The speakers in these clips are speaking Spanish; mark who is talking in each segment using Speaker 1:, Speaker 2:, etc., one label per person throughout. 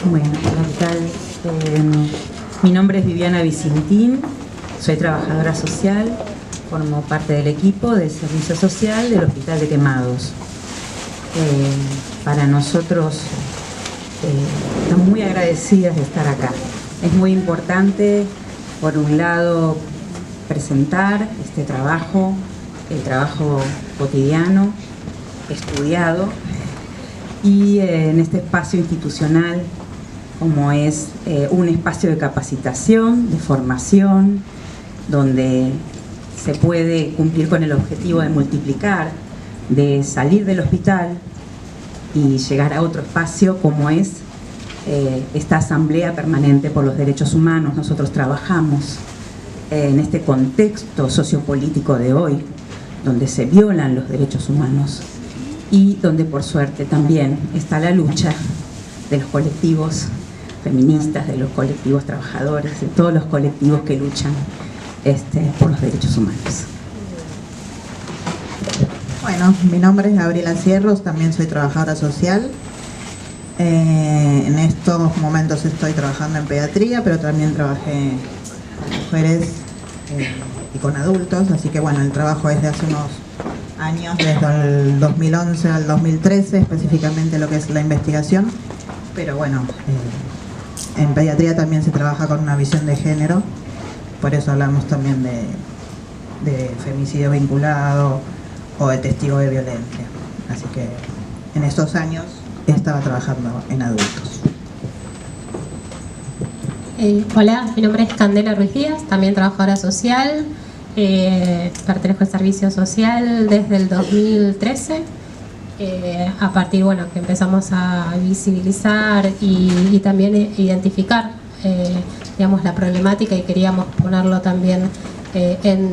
Speaker 1: Bueno, ¿qué tal? Mi nombre es Viviana Vicintín, soy trabajadora social, formo parte del equipo de servicio social del Hospital de Quemados. Para nosotros estamos muy agradecidas de estar acá. Es muy importante, por un lado, presentar este trabajo, el trabajo cotidiano, estudiado, y en este espacio institucional, como es un espacio de capacitación, de formación, donde se puede cumplir con el objetivo de multiplicar, de salir del hospital y llegar a otro espacio como es esta Asamblea Permanente por los Derechos Humanos. Nosotros trabajamos en este contexto sociopolítico de hoy, donde se violan los derechos humanos y donde por suerte también está la lucha de los colectivos feministas, de los colectivos trabajadores, de todos los colectivos que luchan por los derechos humanos.
Speaker 2: Bueno, mi nombre es Gabriela Cierros, también soy trabajadora social. En estos momentos estoy trabajando en pediatría, pero también trabajé con mujeres y con adultos, así que bueno, el trabajo es de hace unos años, desde el 2011 al 2013, específicamente lo que es la investigación, pero bueno, en pediatría también se trabaja con una visión de género, por eso hablamos también de femicidio vinculado o de testigo de violencia, así que en estos años estaba trabajando en adultos.
Speaker 3: Hola, mi nombre es Candela Ruiz Díaz, también trabajadora social, pertenezco al servicio social desde el 2013, a partir, bueno, que empezamos a visibilizar y también identificar, digamos, la problemática, y queríamos ponerlo también en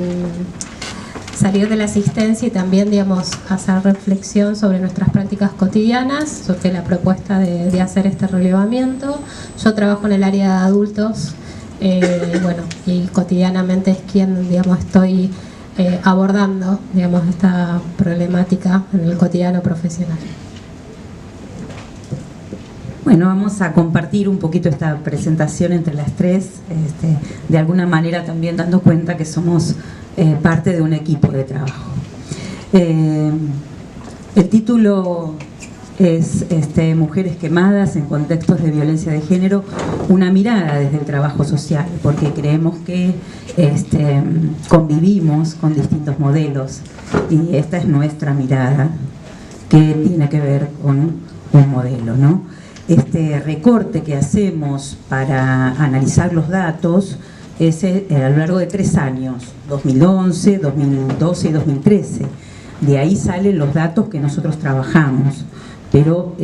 Speaker 3: salir de la asistencia y también, digamos, hacer reflexión sobre nuestras prácticas cotidianas, sobre la propuesta de hacer este relevamiento. Yo trabajo en el área de adultos, bueno, y cotidianamente es quien, digamos, estoy abordando, digamos, esta problemática en el cotidiano profesional.
Speaker 1: Bueno, vamos a compartir un poquito esta presentación entre las tres, de alguna manera también dando cuenta que somos parte de un equipo de trabajo. El título es Mujeres quemadas en contextos de violencia de género, una mirada desde el trabajo social, porque creemos que convivimos con distintos modelos y esta es nuestra mirada, que tiene que ver con un modelo, ¿no? Este recorte que hacemos para analizar los datos es a lo largo de 3 años, 2011, 2012 y 2013. De ahí salen los datos que nosotros trabajamos, pero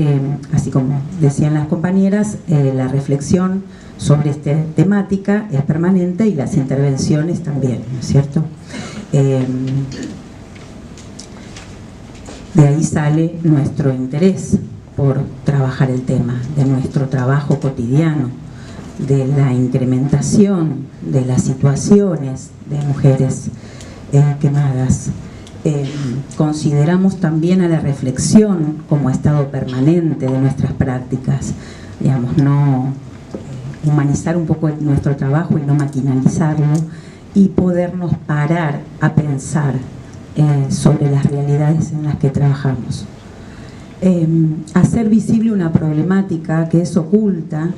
Speaker 1: así como decían las compañeras, la reflexión sobre esta temática es permanente y las intervenciones también, ¿no es cierto? De ahí sale nuestro interés por trabajar el tema, de nuestro trabajo cotidiano, de la incrementación de las situaciones de mujeres quemadas. Consideramos también a la reflexión como estado permanente de nuestras prácticas, digamos, no humanizar un poco nuestro trabajo y no maquinalizarlo, y podernos parar a pensar sobre las realidades en las que trabajamos. Hacer visible una problemática que es oculta.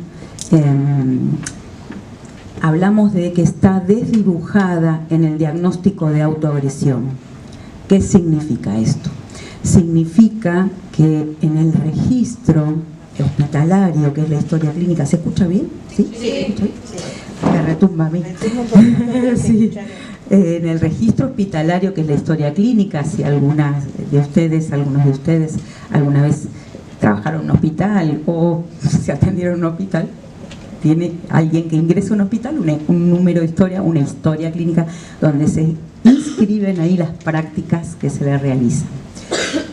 Speaker 1: Hablamos de que está desdibujada en el diagnóstico de autoagresión. ¿Qué significa esto? Significa que en el registro hospitalario, que es la historia clínica, ¿se escucha bien? ¿Sí? ¿Se escucha bien? Me retumba a mí. Sí. En el registro hospitalario, que es la historia clínica, si algunos de ustedes alguna vez trabajaron en un hospital o se atendieron en un hospital, tiene alguien que ingresa a un hospital, un número de historia, una historia clínica, donde se inscriben ahí las prácticas que se le realizan.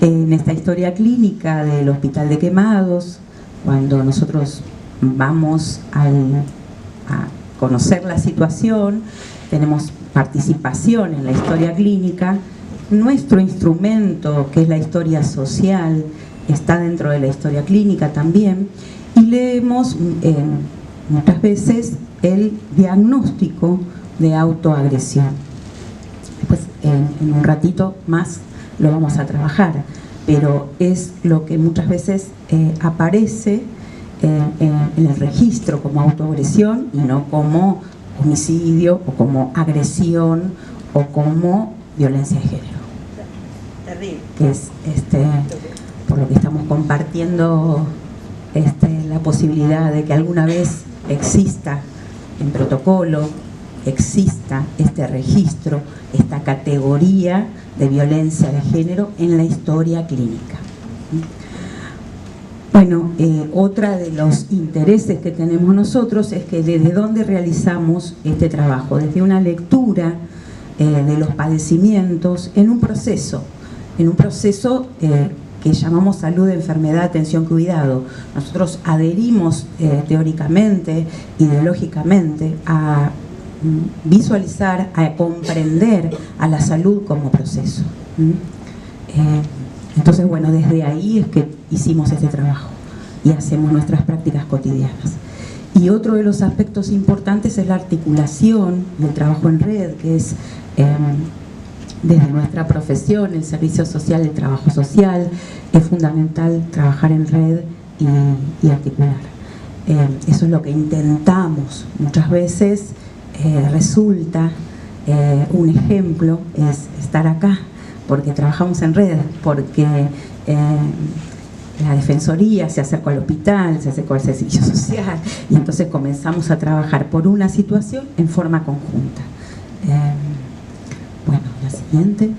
Speaker 1: En esta historia clínica del Hospital de Quemados, cuando nosotros vamos a conocer la situación, tenemos participación en la historia clínica, nuestro instrumento, que es la historia social, está dentro de la historia clínica también, y leemos muchas veces el diagnóstico de autoagresión. Después en un ratito más lo vamos a trabajar, pero es lo que muchas veces aparece en el registro como autoagresión y no como homicidio o como agresión o como violencia de género.
Speaker 2: Terrible.
Speaker 1: Que es por lo que estamos compartiendo la posibilidad de que alguna vez exista en protocolo, exista este registro, esta categoría de violencia de género en la historia clínica. Bueno, otra de los intereses que tenemos nosotros es que desde dónde realizamos este trabajo, desde una lectura de los padecimientos en un proceso que llamamos salud, enfermedad, atención, cuidado. Nosotros adherimos teóricamente, ideológicamente, a visualizar, a comprender a la salud como proceso. Entonces, bueno, desde ahí es que hicimos este trabajo y hacemos nuestras prácticas cotidianas. Y otro de los aspectos importantes es la articulación del trabajo en red, que es desde nuestra profesión, el servicio social, el trabajo social, es fundamental trabajar en red y articular. Eso es lo que intentamos. Muchas veces resulta, un ejemplo es estar acá, porque trabajamos en red, porque la defensoría se acercó al hospital, se acercó al servicio social, y entonces comenzamos a trabajar por una situación en forma conjunta. Bueno, la siguiente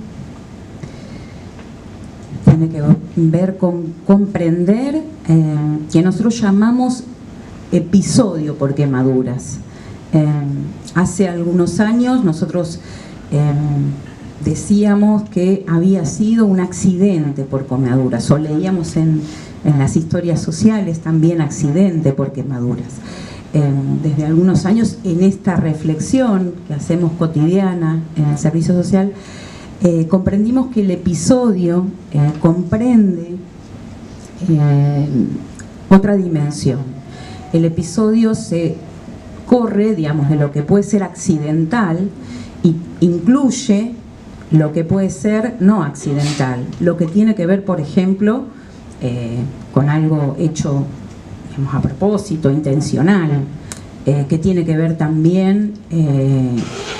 Speaker 1: tiene que ver con comprender que nosotros llamamos episodio por quemaduras. Hace algunos años nosotros decíamos que había sido un accidente por quemaduras, o leíamos en las historias sociales también accidente por quemaduras. Desde algunos años, en esta reflexión que hacemos cotidiana en el servicio social, comprendimos que el episodio comprende otra dimensión. El episodio se corre, digamos, de lo que puede ser accidental e incluye lo que puede ser no accidental, lo que tiene que ver, por ejemplo, con algo hecho, digamos, a propósito, intencional, que tiene que ver también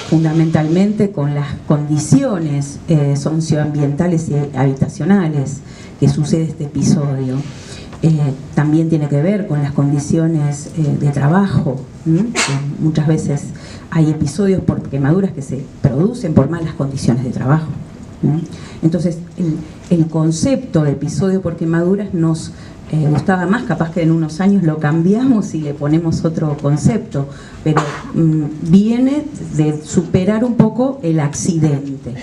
Speaker 1: fundamentalmente con las condiciones socioambientales y habitacionales que sucede este episodio. También tiene que ver con las condiciones de trabajo. Muchas veces hay episodios por quemaduras que se producen por malas condiciones de trabajo. Entonces, el concepto de episodio por quemaduras nos gustaba más, capaz que en unos años lo cambiamos y le ponemos otro concepto, pero viene de superar un poco el accidente.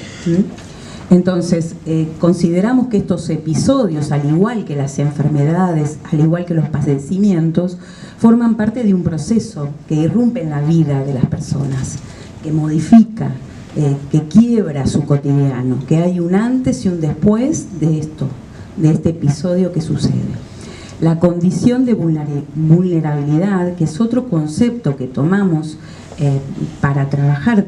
Speaker 1: Entonces, consideramos que estos episodios, al igual que las enfermedades, al igual que los padecimientos, forman parte de un proceso que irrumpe en la vida de las personas, que modifica, que quiebra su cotidiano, que hay un antes y un después de esto, de este episodio que sucede. La condición de vulnerabilidad, que es otro concepto que tomamos para trabajar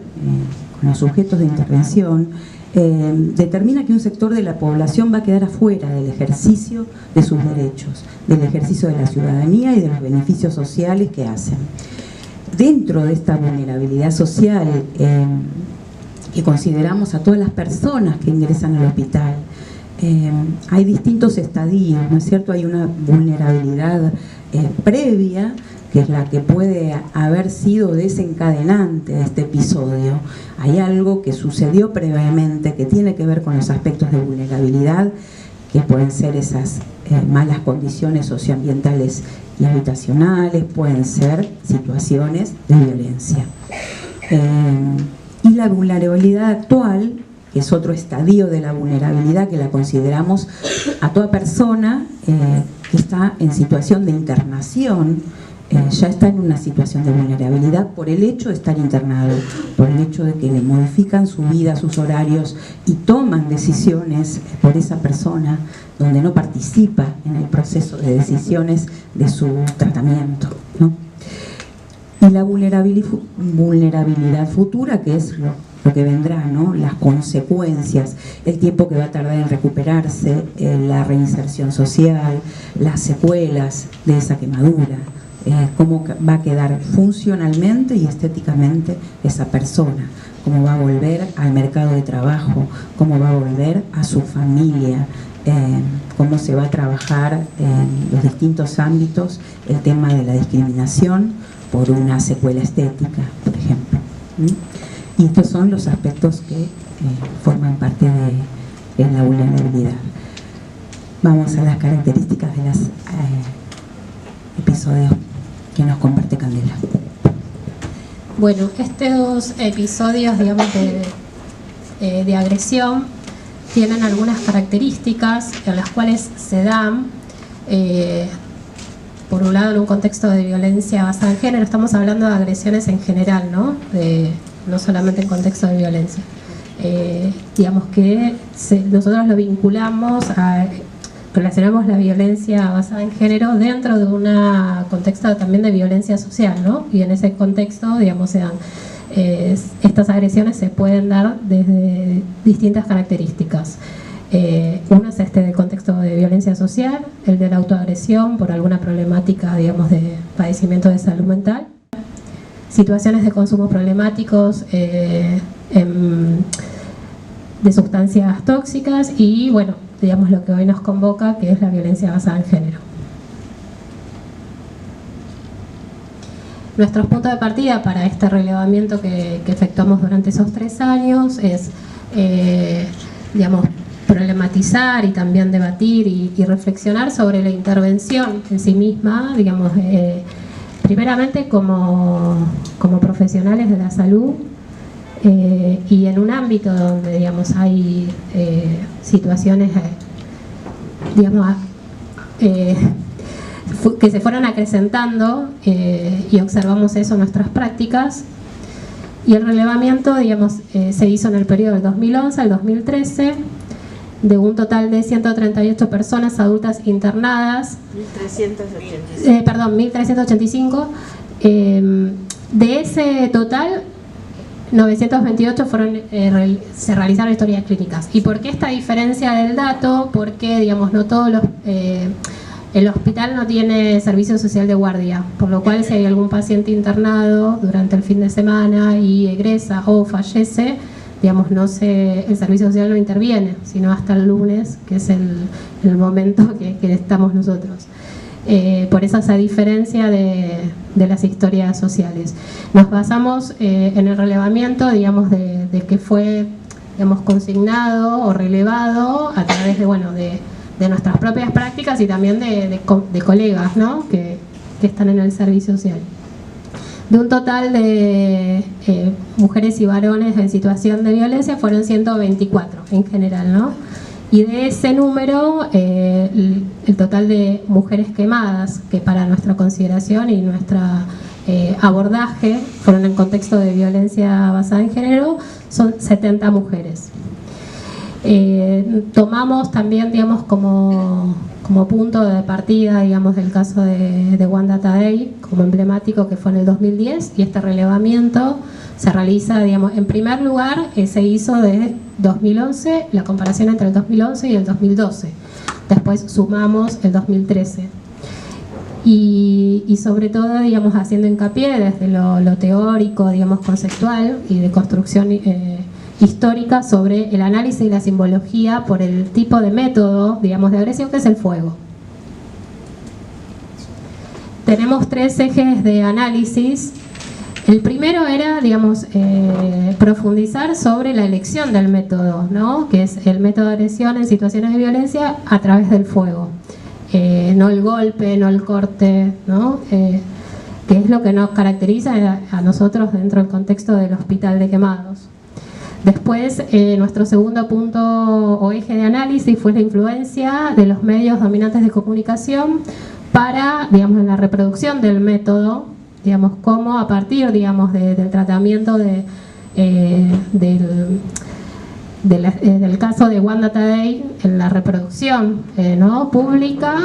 Speaker 1: con los sujetos de intervención, determina que un sector de la población va a quedar afuera del ejercicio de sus derechos, del ejercicio de la ciudadanía y de los beneficios sociales que hacen. Dentro de esta vulnerabilidad social que consideramos a todas las personas que ingresan al hospital, hay distintos estadios, ¿no es cierto? Hay una vulnerabilidad previa, que es la que puede haber sido desencadenante de este episodio. Hay algo que sucedió previamente que tiene que ver con los aspectos de vulnerabilidad, que pueden ser esas malas condiciones socioambientales y habitacionales, pueden ser situaciones de violencia. Y la vulnerabilidad actual, que es otro estadio de la vulnerabilidad, que la consideramos a toda persona que está en situación de internación ya está en una situación de vulnerabilidad por el hecho de estar internado, por el hecho de que le modifican su vida, sus horarios y toman decisiones por esa persona donde no participa en el proceso de decisiones de su tratamiento, ¿no? Y la vulnerabilidad futura, que es lo que vendrá, ¿no? Las consecuencias, el tiempo que va a tardar en recuperarse, la reinserción social, las secuelas de esa quemadura. Cómo va a quedar funcionalmente y estéticamente esa persona, cómo va a volver al mercado de trabajo, cómo va a volver a su familia, cómo se va a trabajar en los distintos ámbitos el tema de la discriminación por una secuela estética, por ejemplo. Y estos son los aspectos que forman parte de la vulnerabilidad. Vamos a las características de los episodios que nos comparte Candela.
Speaker 3: Bueno, estos episodios, digamos, de agresión tienen algunas características en las cuales se dan, por un lado, en un contexto de violencia basada en género. Estamos hablando de agresiones en general, ¿no? No solamente en contexto de violencia. Digamos que nosotros lo vinculamos relacionamos la violencia basada en género dentro de un contexto también de violencia social, ¿no? Y en ese contexto, digamos, se dan estas agresiones se pueden dar desde distintas características. Uno es del contexto de violencia social, el de la autoagresión por alguna problemática, digamos, de padecimiento de salud mental, situaciones de consumo problemáticos de sustancias tóxicas y, bueno, digamos, lo que hoy nos convoca, que es la violencia basada en género. Nuestros puntos de partida para este relevamiento que efectuamos durante esos 3 años es, digamos, problematizar y también debatir y reflexionar sobre la intervención en sí misma, digamos, primeramente como profesionales de la salud, y en un ámbito donde, digamos, hay situaciones, digamos, que se fueron acrecentando, y observamos eso en nuestras prácticas. Y el relevamiento, digamos, se hizo en el periodo del 2011 al 2013, de un total de 138 personas adultas internadas. 1.385. De ese total, 928 se realizaron historias clínicas. ¿Y por qué esta diferencia del dato? Porque, digamos, no todos el hospital no tiene servicio social de guardia, por lo cual si hay algún paciente internado durante el fin de semana y egresa o fallece, digamos, el servicio social no interviene, sino hasta el lunes, que es el momento que estamos nosotros. Por eso esa diferencia de las historias sociales. Nos basamos en el relevamiento, digamos, de que fue, digamos, consignado o relevado a través de nuestras propias prácticas y también de colegas, ¿no? que están en el servicio social. De un total de mujeres y varones en situación de violencia fueron 124 en general, ¿no? Y de ese número, el total de mujeres quemadas, que para nuestra consideración y nuestro abordaje fueron en contexto de violencia basada en género, son 70 mujeres. Tomamos también, digamos, como punto de partida, digamos, del caso de One Data Day como emblemático, que fue en el 2010, y este relevamiento se realiza, digamos, en primer lugar, se hizo de 2011, la comparación entre el 2011 y el 2012. Después sumamos el 2013. Y sobre todo, digamos, haciendo hincapié desde lo teórico, digamos, conceptual y de construcción histórica sobre el análisis y la simbología por el tipo de método, digamos, de agresión, que es el fuego. Tenemos 3 ejes de análisis. El primero era, digamos, profundizar sobre la elección del método, ¿no? Que es el método de agresión en situaciones de violencia a través del fuego. No el golpe, no el corte, ¿no? Que es lo que nos caracteriza a nosotros dentro del contexto del Hospital de Quemados. Después, nuestro segundo punto o eje de análisis fue la influencia de los medios dominantes de comunicación para, digamos, en la reproducción del método, digamos, cómo a partir, digamos, del tratamiento del caso de Wanda Tadei, en la reproducción ¿no? pública,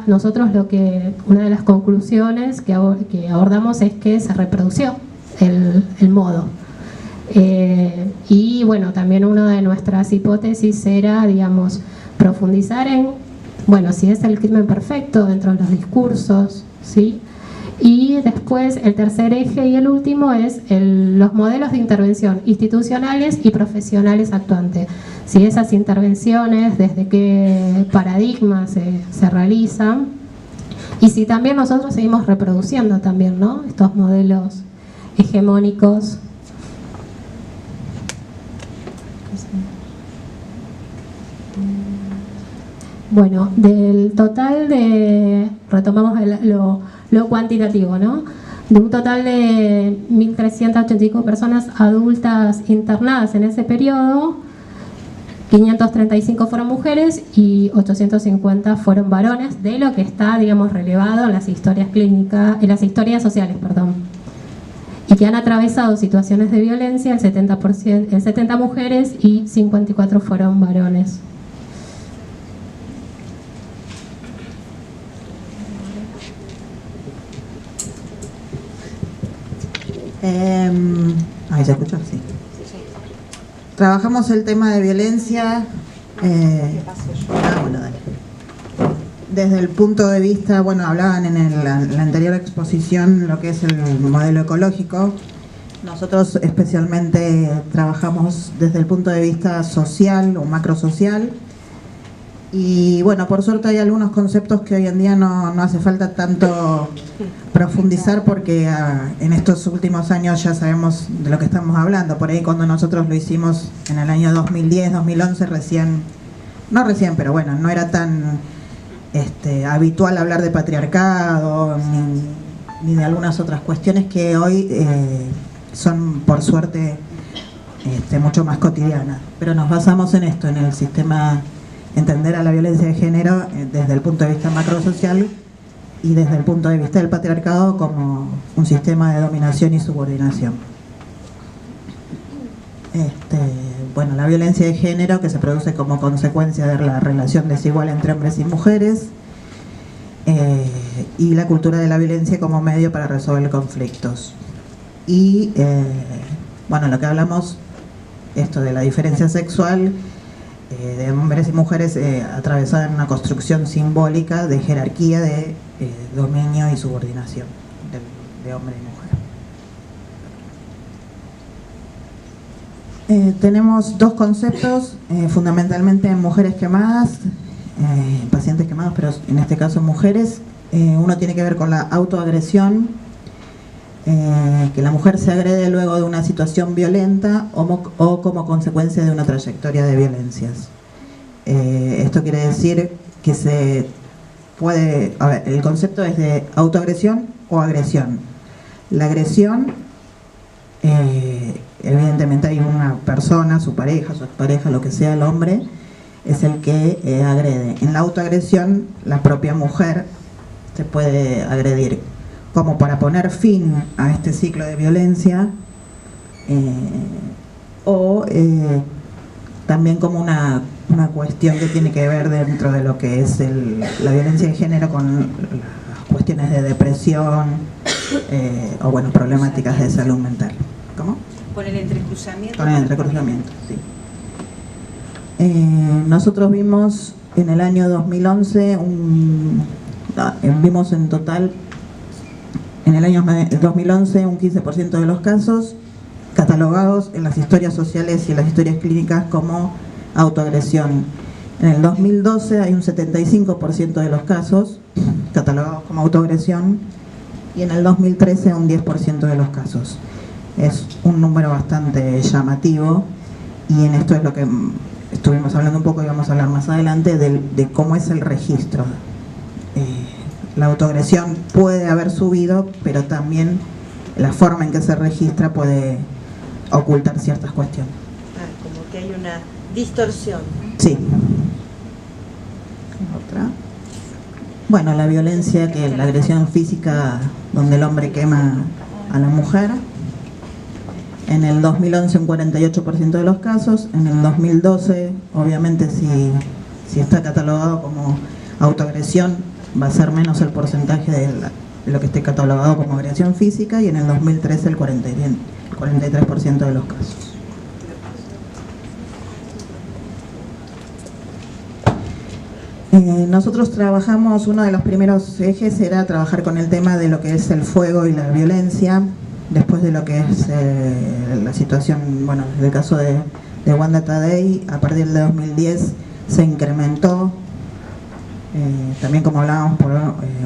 Speaker 3: nosotros una de las conclusiones que abordamos es que se reprodució el modo. Y bueno, también una de nuestras hipótesis era, digamos, profundizar en, bueno, si es el crimen perfecto dentro de los discursos, ¿sí? Y después el tercer eje y el último es los modelos de intervención institucionales y profesionales actuantes. Si esas intervenciones, desde qué paradigmas se realizan, y si también nosotros seguimos reproduciendo también, ¿no? Estos modelos hegemónicos. Bueno, del total retomamos lo cuantitativo, ¿no? De un total de 1.385 personas adultas internadas en ese periodo, 535 fueron mujeres y 850 fueron varones, de lo que está, digamos, relevado en las historias clínicas, en las historias sociales, perdón. Y que han atravesado situaciones de violencia, el 70 mujeres y 54 fueron varones.
Speaker 2: Ahí se escucha, sí. Trabajamos el tema de violencia bueno, dale. Desde el punto de vista, bueno, hablaban en la anterior exposición lo que es el modelo ecológico. Nosotros especialmente trabajamos desde el punto de vista social o macrosocial. Y bueno, por suerte hay algunos conceptos que hoy en día no hace falta tanto profundizar porque en estos últimos años ya sabemos de lo que estamos hablando. Por ahí cuando nosotros lo hicimos en el año 2010, 2011, pero bueno, no era tan habitual hablar de patriarcado ni de algunas otras cuestiones que hoy son, por suerte, mucho más cotidianas. Pero nos basamos en esto, en el sistema, entender a la violencia de género desde el punto de vista macrosocial y desde el punto de vista del patriarcado como un sistema de dominación y subordinación. Bueno, la violencia de género que se produce como consecuencia de la relación desigual entre hombres y mujeres y la cultura de la violencia como medio para resolver conflictos. Y bueno, lo que hablamos, esto de la diferencia sexual de hombres y mujeres atravesada en una construcción simbólica de jerarquía, de dominio y subordinación de hombre y mujer. Tenemos dos conceptos, fundamentalmente en mujeres quemadas, pacientes quemados, pero en este caso mujeres. Uno tiene que ver con la autoagresión, que la mujer se agrede luego de una situación violenta o como consecuencia de una trayectoria de violencias. Esto quiere decir que se puede, a ver, el concepto es de autoagresión o agresión. La agresión, evidentemente hay una persona, su pareja, su expareja, lo que sea, el hombre, es el que agrede. En la autoagresión, la propia mujer se puede agredir, como para poner fin a este ciclo de violencia, también como una cuestión que tiene que ver dentro de lo que es la violencia de género con las cuestiones de depresión o bueno, problemáticas de salud mental. ¿Cómo?
Speaker 4: Por el entrecruzamiento.
Speaker 2: Con el entrecruzamiento, sí. Nosotros vimos en el año 2011, vimos en total, en el año 2011, un 15% de los casos catalogados en las historias sociales y en las historias clínicas como autoagresión. En el 2012 hay un 75% de los casos catalogados como autoagresión y en el 2013 un 10% de los casos. Es un número bastante llamativo y en esto es lo que estuvimos hablando un poco y vamos a hablar más adelante de cómo es el registro. La autoagresión puede haber subido, pero también la forma en que se registra puede ocultar ciertas cuestiones.
Speaker 4: Como que hay una distorsión.
Speaker 2: Sí. Otra. Bueno, la violencia, que la agresión física donde el hombre quema a la mujer. En el 2011 un 48% de los casos. En el 2012, obviamente, si está catalogado como autoagresión, va a ser menos el porcentaje de lo que esté catalogado como agresión física, y en el 2013 el 43% de los casos. Nosotros trabajamos, uno de los primeros ejes era trabajar con el tema de lo que es el fuego y la violencia, después de lo que es la situación, bueno, en el caso de Wanda Tadei, a partir de 2010 se incrementó, también como hablábamos, por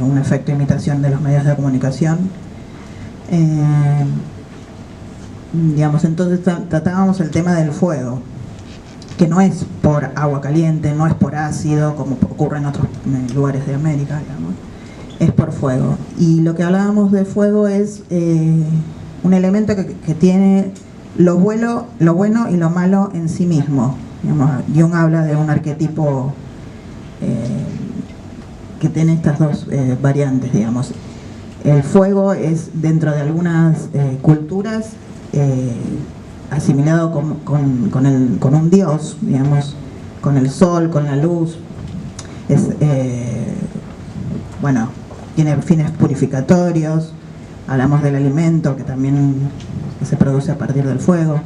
Speaker 2: un efecto de imitación de los medios de comunicación. Digamos, entonces tratábamos el tema del fuego, que no es por agua caliente, no es por ácido, como ocurre en otros lugares de América, digamos, es por fuego. Y lo que hablábamos de fuego es un elemento que tiene lo bueno y lo malo en sí mismo. Digamos, Jung habla de un arquetipo que tiene estas dos variantes, digamos. El fuego es, dentro de algunas culturas, asimilado con un dios, digamos, con el sol, con la luz. Bueno, tiene fines purificatorios. Hablamos del alimento, que también se produce a partir del fuego.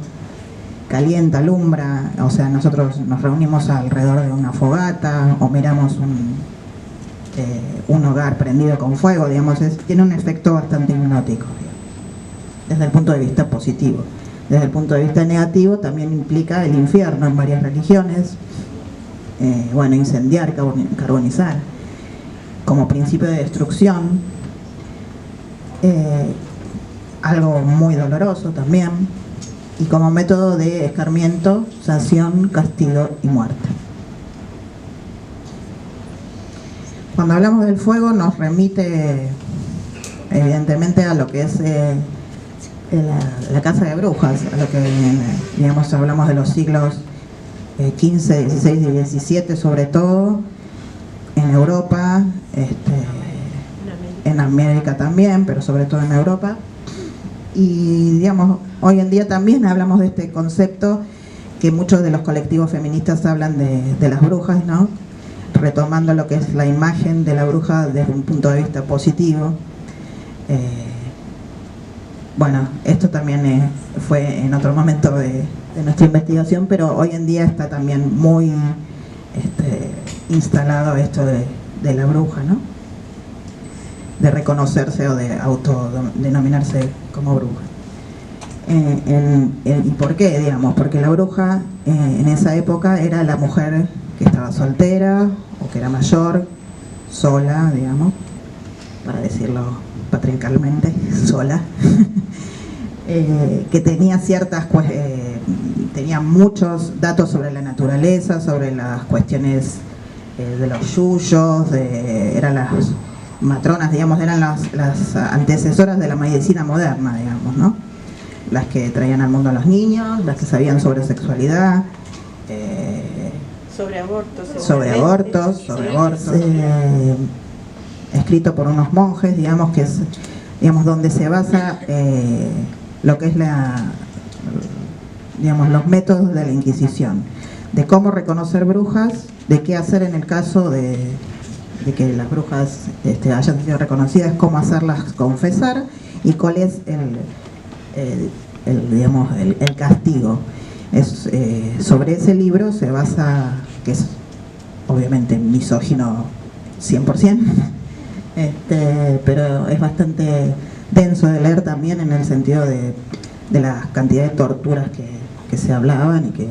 Speaker 2: Calienta, alumbra, o sea, nosotros nos reunimos alrededor de una fogata o miramos un hogar prendido con fuego, digamos, tiene un efecto bastante hipnótico, desde el punto de vista positivo. Desde el punto de vista negativo también implica el infierno en varias religiones, bueno, incendiar, carbonizar, como principio de destrucción, algo muy doloroso también, y como método de escarmiento, sanción, castigo y muerte. Cuando hablamos del fuego nos remite evidentemente a lo que es la casa de brujas, a lo que, digamos, hablamos de los siglos XV, XVI y XVII, sobre todo en Europa, en América también, pero sobre todo en Europa. Y, digamos, hoy en día también hablamos de este concepto que muchos de los colectivos feministas hablan de las brujas, ¿no? Retomando lo que es la imagen de la bruja desde un punto de vista positivo. Bueno, esto también fue en otro momento de nuestra investigación, pero hoy en día está también muy instalado esto de la bruja, ¿no? De reconocerse o de autodenominarse como bruja. ¿Y por qué? Digamos, porque la bruja en esa época era la mujer que estaba soltera o que era mayor, sola, digamos, para decirlo patriarcalmente, sola, que tenía tenía muchos datos sobre la naturaleza, sobre las cuestiones de los yuyos, eran las matronas, digamos, eran las antecesoras de la medicina moderna, digamos, ¿no? Las que traían al mundo a los niños, las que sabían sobre sexualidad, sobre abortos, escrito por unos monjes, digamos, que es, digamos, donde se basa lo que es digamos, los métodos de la Inquisición, de cómo reconocer brujas, de qué hacer en el caso de que las brujas hayan sido reconocidas, cómo hacerlas confesar y cuál es el castigo. Sobre ese libro se basa, que es obviamente misógino 100%, pero es bastante denso de leer también, en el sentido de la cantidad de torturas que se hablaban, y que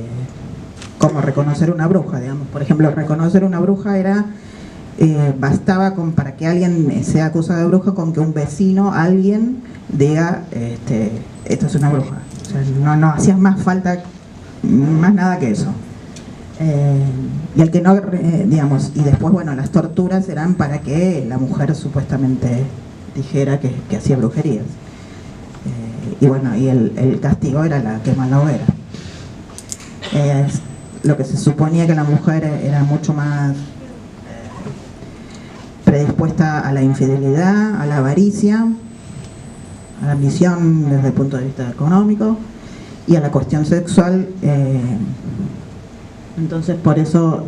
Speaker 2: cómo reconocer una bruja, digamos. Por ejemplo, reconocer una bruja era bastaba para que alguien sea acusado de bruja con que un vecino, alguien, diga esto es una bruja. O sea, no hacía más falta más nada que eso. Y el que no, digamos, y después, bueno, las torturas eran para que la mujer supuestamente dijera que hacía brujerías. Y bueno, y el castigo era la quema en la hoguera. Lo que se suponía que la mujer era mucho más predispuesta a la infidelidad, a la avaricia, a la ambición desde el punto de vista económico y a la cuestión sexual. Entonces, por eso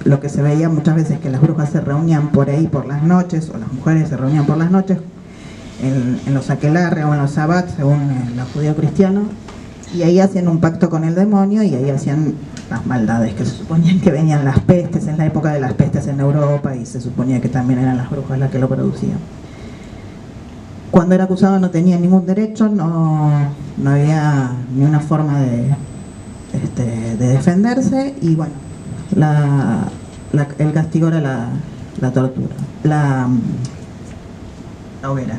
Speaker 2: lo que se veía muchas veces, que las brujas se reunían por ahí por las noches, o las mujeres se reunían por las noches en los aquelarre o en los sabbats, según los judíos cristianos, y ahí hacían un pacto con el demonio y ahí hacían las maldades, que se suponían que venían las pestes, en la época de las pestes en Europa, y se suponía que también eran las brujas las que lo producían. Cuando era acusado no tenía ningún derecho, no había ni una forma de defenderse, y bueno, el castigo era la tortura, la hoguera.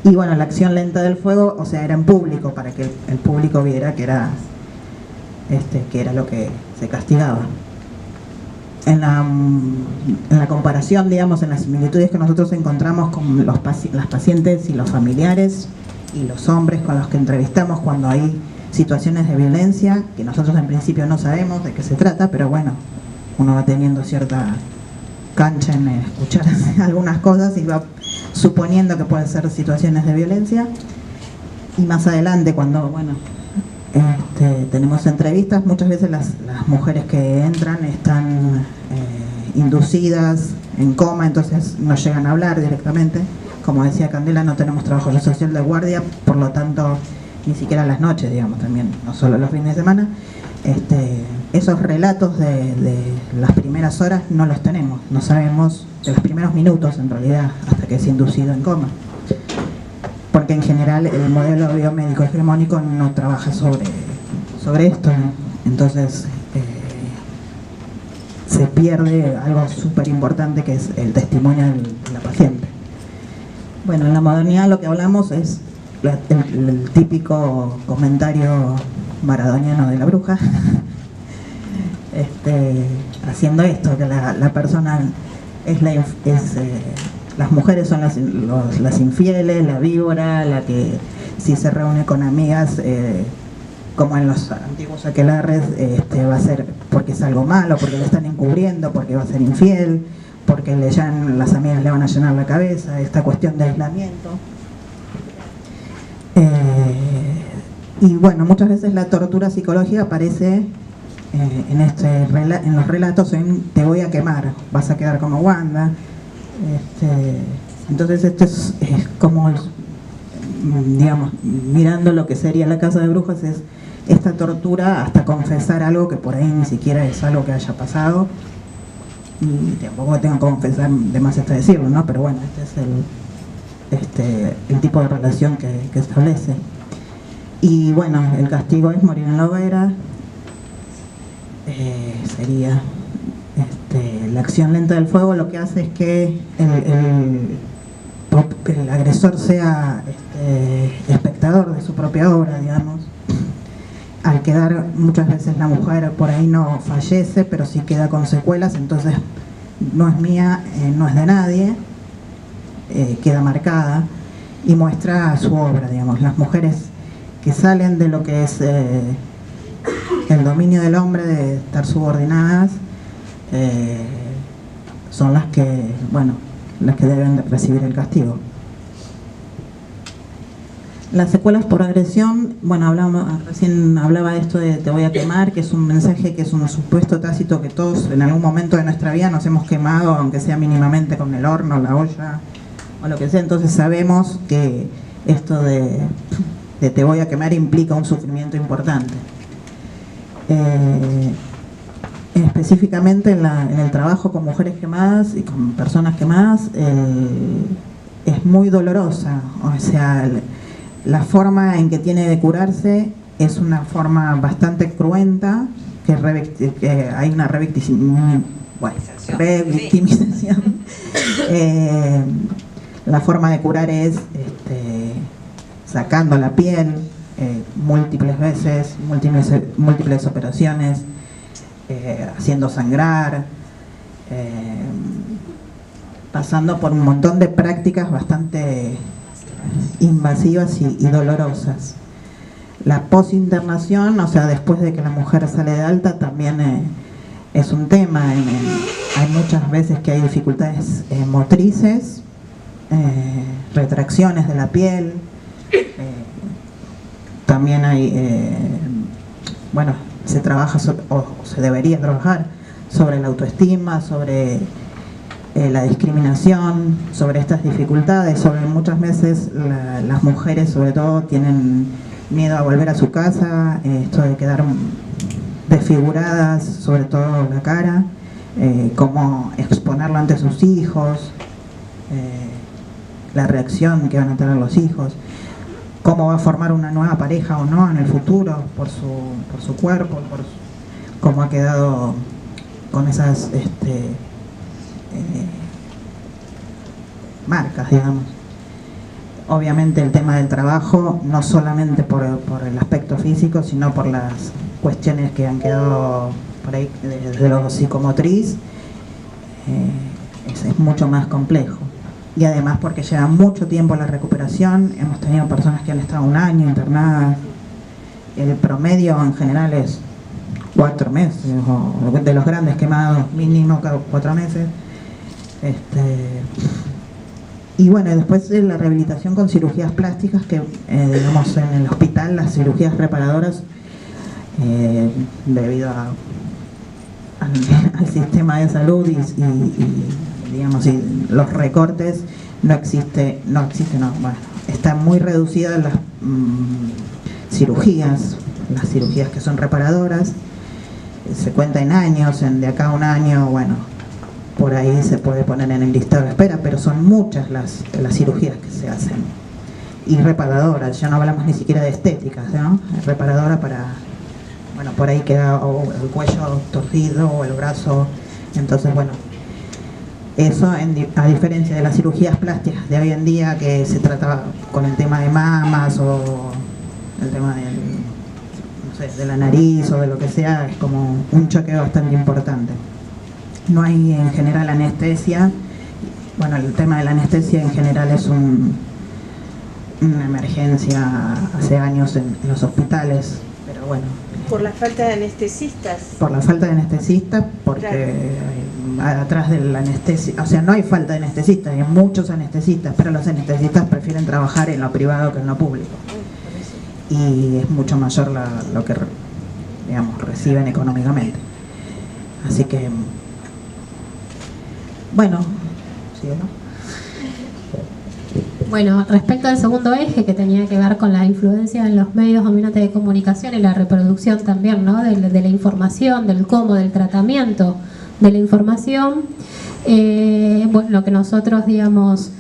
Speaker 2: Y bueno, la acción lenta del fuego, o sea, era en público, para que el público viera que era lo que se castigaba. En la comparación, digamos, en las similitudes que nosotros encontramos con las pacientes y los familiares y los hombres con los que entrevistamos cuando hay situaciones de violencia, que nosotros en principio no sabemos de qué se trata, pero bueno, uno va teniendo cierta cancha en escuchar algunas cosas y va suponiendo que pueden ser situaciones de violencia. Y más adelante, cuando tenemos entrevistas, muchas veces las mujeres que entran están inducidas, en coma, entonces no llegan a hablar directamente. Como decía Candela, no tenemos trabajo social de guardia, por lo tanto ni siquiera las noches, digamos, también, no solo los fines de semana. Esos relatos de las primeras horas no los tenemos, no sabemos de los primeros minutos en realidad, hasta que es inducido en coma, porque en general el modelo biomédico hegemónico no trabaja sobre esto, ¿no? Entonces se pierde algo súper importante, que es el testimonio de la paciente. Bueno, en la modernidad lo que hablamos es el típico comentario maradoniano de la bruja, haciendo esto, que la persona las mujeres son las infieles, la víbora, la que si se reúne con amigas, como en los antiguos aquelarres, va a ser porque es algo malo, porque le están encubriendo, porque va a ser infiel, porque las amigas le van a llenar la cabeza, esta cuestión de aislamiento. Y bueno, muchas veces la tortura psicológica aparece en los relatos en "te voy a quemar, vas a quedar como Wanda". Entonces esto es como, digamos, mirando lo que sería la casa de brujas, es esta tortura hasta confesar algo que por ahí ni siquiera es algo que haya pasado, y tampoco tengo que confesar, de más está decirlo, ¿no? Pero bueno, este es el tipo de relación que establece. Y bueno, el castigo es morir en la hoguera. Sería la acción lenta del fuego. Lo que hace es que el agresor sea espectador de su propia obra, digamos. Al quedar, muchas veces la mujer por ahí no fallece, pero sí queda con secuelas, entonces no es mía, no es de nadie, queda marcada y muestra su obra, digamos. Las mujeres que salen de lo que es el dominio del hombre, de estar subordinadas, son las que deben de recibir el castigo. Las secuelas por agresión, bueno, recién hablaba de esto de "te voy a quemar", que es un mensaje, que es un supuesto tácito que todos en algún momento de nuestra vida nos hemos quemado, aunque sea mínimamente, con el horno, la olla o lo que sea. Entonces sabemos que esto de "te voy a quemar" implica un sufrimiento importante. Específicamente en el trabajo con mujeres quemadas y con personas quemadas, es muy dolorosa. O sea, la forma en que tiene de curarse es una forma bastante cruenta, que hay una revictimización. La forma de curar es sacando la piel múltiples veces, múltiples operaciones, haciendo sangrar, pasando por un montón de prácticas bastante invasivas y dolorosas. La posinternación, o sea, después de que la mujer sale de alta, también es un tema. hay muchas veces que hay dificultades motrices, retracciones de la piel, también hay, bueno, se trabaja o se debería trabajar sobre la autoestima, sobre la discriminación, sobre estas dificultades, sobre muchas veces las mujeres sobre todo tienen miedo a volver a su casa, esto de quedar desfiguradas, sobre todo la cara, cómo exponerlo ante sus hijos, la reacción que van a tener los hijos, cómo va a formar una nueva pareja o no en el futuro por su cuerpo, cómo ha quedado con esas marcas, digamos. Obviamente el tema del trabajo, no solamente por el aspecto físico, sino por las cuestiones que han quedado por ahí desde lo psicomotriz, es mucho más complejo. Y además porque lleva mucho tiempo la recuperación, hemos tenido personas que han estado 1 año internadas, el promedio en general es 4 meses, o de los grandes quemados, mínimo cada 4 meses. Y bueno, después de la rehabilitación con cirugías plásticas, que digamos en el hospital las cirugías reparadoras, debido al sistema de salud y digamos, y los recortes, bueno, están muy reducidas las cirugías que son reparadoras, se cuenta en años, de acá a 1 año, bueno, por ahí se puede poner en el listado de espera, pero son muchas las cirugías que se hacen, y reparadoras, ya no hablamos ni siquiera de estéticas, ¿no? Reparadora para, bueno, por ahí queda o el cuello torcido o el brazo, entonces bueno, eso a diferencia de las cirugías plásticas de hoy en día, que se trata con el tema de mamas o el tema de la nariz o de lo que sea, es como un choque bastante importante. No hay en general anestesia. Bueno, el tema de la anestesia en general es una emergencia hace años en los hospitales, pero bueno.
Speaker 4: ¿Por la falta de anestesistas?
Speaker 2: Por la falta de anestesistas, porque claro, atrás del anestesia, o sea, no hay falta de anestesistas, hay muchos anestesistas, pero los anestesistas prefieren trabajar en lo privado que en lo público. Y es mucho mayor lo que, digamos, reciben económicamente. Así que, bueno, ¿sí o no?
Speaker 3: Bueno, respecto al segundo eje, que tenía que ver con la influencia en los medios dominantes de comunicación y la reproducción también, ¿no? de la información, del cómo, del tratamiento de la información, bueno, lo que nosotros, digamos,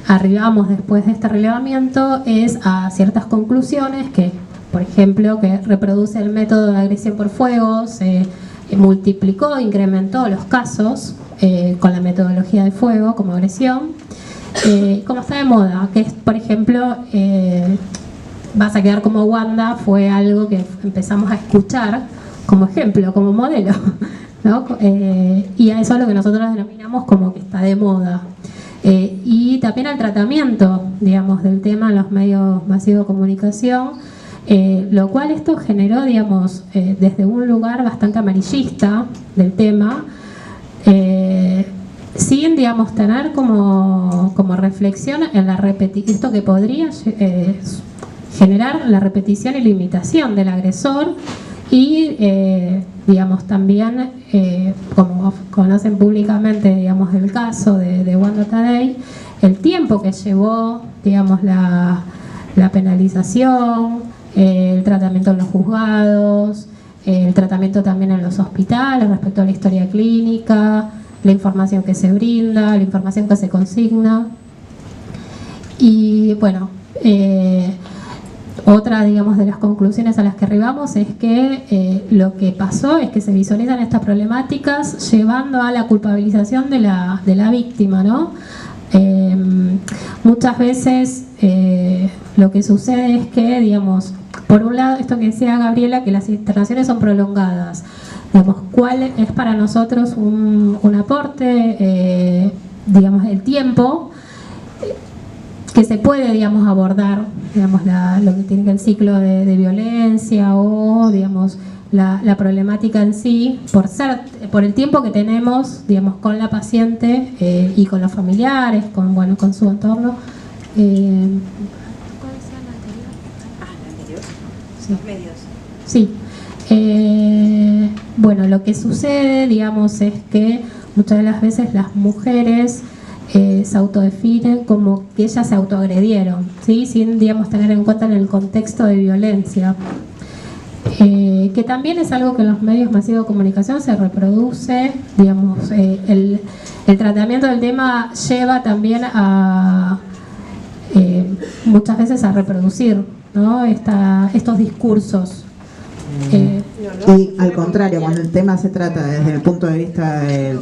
Speaker 3: arribamos después de este relevamiento es a ciertas conclusiones que, por ejemplo, que reproduce el método de agresión por fuego, se multiplicó, incrementó los casos con la metodología de fuego como agresión, como está de moda, que es, por ejemplo, vas a quedar como Wanda, fue algo que empezamos a escuchar como ejemplo, como modelo, ¿no? Y a eso es lo que nosotros denominamos como que está de moda. Y también al tratamiento, digamos, del tema en los medios masivos de comunicación, lo cual esto generó, digamos, desde un lugar bastante amarillista del tema, sin, digamos, tener como reflexión en la repetición, esto que podría generar la repetición y la imitación del agresor, y digamos también, como conocen públicamente, digamos, el caso de Wanda Tadei, el tiempo que llevó, digamos, la penalización, el tratamiento en los juzgados, el tratamiento también en los hospitales respecto a la historia clínica, la información que se brinda, la información que se consigna. Y bueno, otra, digamos, de las conclusiones a las que arribamos es que lo que pasó es que se visualizan estas problemáticas llevando a la culpabilización de la víctima, ¿no? Muchas veces lo que sucede es que, digamos, por un lado, esto que decía Gabriela, que las internaciones son prolongadas, digamos, ¿cuál es para nosotros un aporte, digamos, el tiempo que se puede, digamos, abordar, digamos, lo que tiene que el ciclo de violencia o, digamos, la problemática en sí, por el tiempo que tenemos, digamos, con la paciente y con los familiares, con su entorno. ¿Cuál es la anterior?
Speaker 4: La anterior.
Speaker 3: Sí.
Speaker 4: Los medios.
Speaker 3: Sí. Bueno, lo que sucede, digamos, es que muchas de las veces las mujeres se autodefinen como que ellas se autoagredieron, ¿sí? Sin, digamos, tener en cuenta en el contexto de violencia. Que también es algo que en los medios masivos de comunicación se reproduce, digamos, el tratamiento del tema lleva también a muchas veces a reproducir, ¿no? Estos discursos.
Speaker 2: Y al contrario, cuando el tema se trata desde el punto de vista del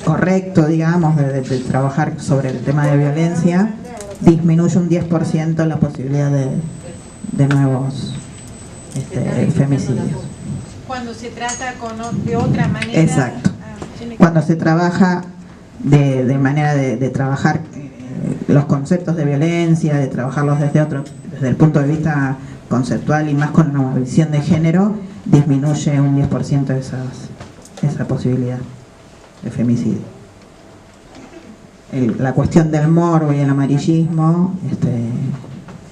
Speaker 2: correcto, digamos, de trabajar sobre el tema de violencia, disminuye un 10% la posibilidad de nuevos femicidios.
Speaker 5: Cuando se trata de otra manera.
Speaker 2: Exacto. Cuando se trabaja de manera de trabajar los conceptos de violencia, de trabajarlos desde el punto de vista conceptual y más con una visión de género, disminuye un 10% esa posibilidad de femicidio. La cuestión del morbo y el amarillismo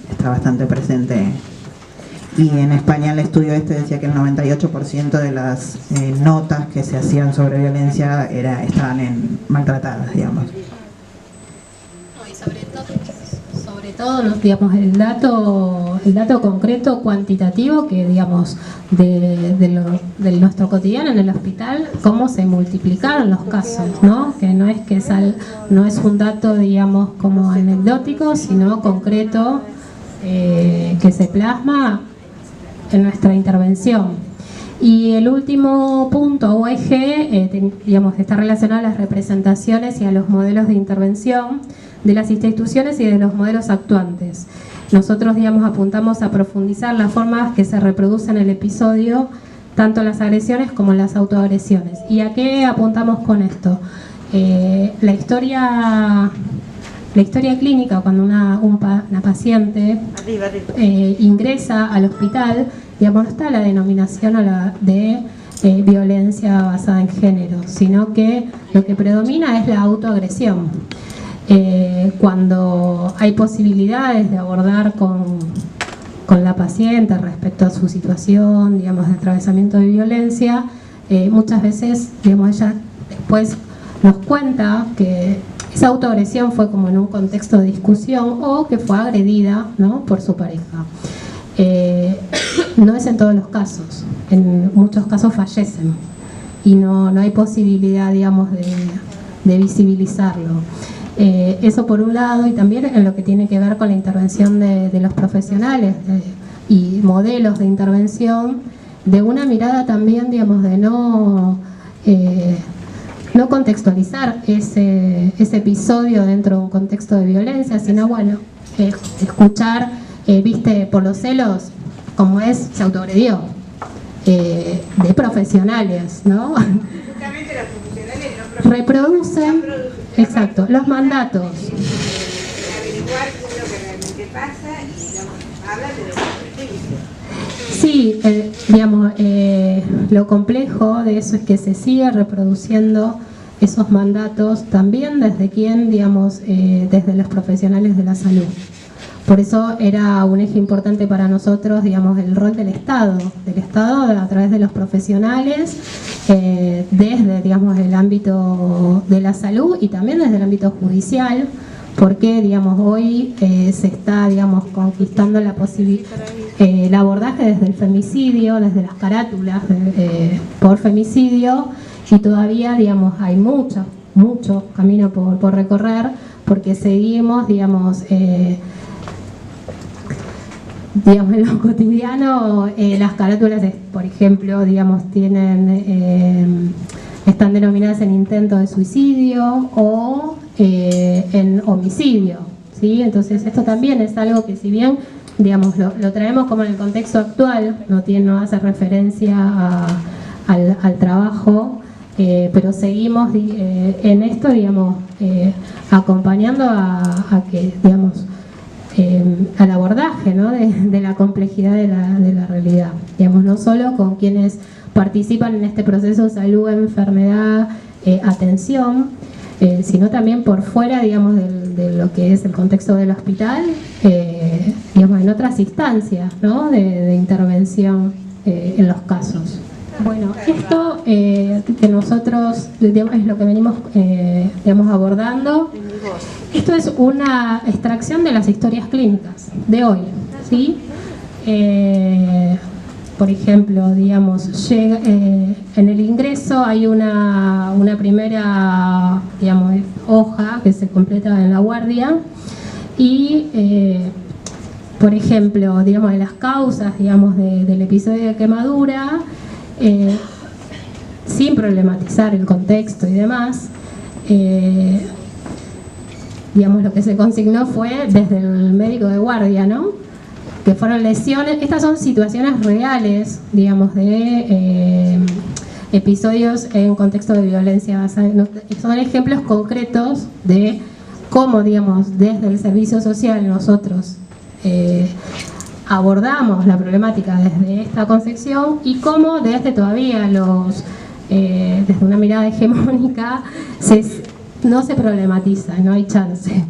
Speaker 2: está bastante presente. Y en España el estudio decía que el 98% de las notas que se hacían sobre violencia estaban maltratadas, digamos.
Speaker 3: Y sobre todo, digamos, el dato concreto cuantitativo que, digamos, de nuestro cotidiano en el hospital, cómo se multiplicaron los casos, ¿no? Que no es un dato, digamos, como anecdótico, sino concreto, que se plasma en nuestra intervención. Y el último punto o eje, digamos, está relacionado a las representaciones y a los modelos de intervención de las instituciones y de los modelos actuantes. Nosotros, digamos, apuntamos a profundizar las formas que se reproducen en el episodio, tanto las agresiones como las autoagresiones. ¿Y a qué apuntamos con esto? La historia clínica, cuando una paciente ingresa al hospital, digamos, no está la denominación de violencia basada en género, sino que lo que predomina es la autoagresión. Cuando hay posibilidades de abordar con la paciente respecto a su situación, digamos, de atravesamiento de violencia, muchas veces, digamos, ella después nos cuenta que esa autoagresión fue como en un contexto de discusión o que fue agredida, ¿no?, por su pareja. No es en todos los casos, en muchos casos fallecen y no hay posibilidad, digamos, de visibilizarlo. Eso por un lado, y también en lo que tiene que ver con la intervención de los profesionales y modelos de intervención, de una mirada también, digamos, de no contextualizar ese episodio dentro de un contexto de violencia, sino, bueno, escuchar, viste, por los celos, como se autoagredió, de profesionales, ¿no?
Speaker 5: Justamente los profesionales
Speaker 3: reproducen, exacto, los mandatos.
Speaker 5: Averiguar qué es lo que realmente pasa y hablan de lo que se
Speaker 3: Sí, digamos, lo complejo de eso es que se sigue reproduciendo esos mandatos también desde desde los profesionales de la salud. Por eso era un eje importante para nosotros, digamos, el rol del Estado a través de los profesionales, desde, digamos, el ámbito de la salud y también desde el ámbito judicial, porque, digamos, hoy se está, digamos, conquistando la posibilidad, el abordaje desde el femicidio, desde las carátulas por femicidio, y todavía, digamos, hay mucho camino por recorrer, porque seguimos, digamos, en lo cotidiano, las carátulas, por ejemplo, digamos, están denominadas en intento de suicidio o en homicidio, ¿sí? Entonces esto también es algo que, si bien, digamos, lo traemos como en el contexto actual, no hace referencia al trabajo, pero seguimos en esto, digamos, acompañando a que, digamos, al abordaje, ¿no? de la complejidad de la realidad. Digamos, no solo con quienes participan en este proceso de salud, enfermedad, atención, sino también por fuera, digamos, de lo que es el contexto del hospital, digamos, en otras instancias, ¿no? de intervención en los casos. Bueno, esto que nosotros, digamos, es lo que venimos digamos, abordando. Esto es una extracción de las historias clínicas de hoy, ¿sí? Por ejemplo, digamos, llega, en el ingreso hay una primera, digamos, hoja que se completa en la guardia y, por ejemplo, digamos, de las causas, digamos, del episodio de quemadura, sin problematizar el contexto y demás, digamos, lo que se consignó fue desde el médico de guardia, ¿no? Que fueron lesiones. Estas son situaciones reales, digamos, de episodios en contexto de violencia basada. Son ejemplos concretos de cómo, digamos, desde el servicio social nosotros abordamos la problemática desde esta concepción y cómo desde todavía desde una mirada hegemónica no se problematiza, no hay chance.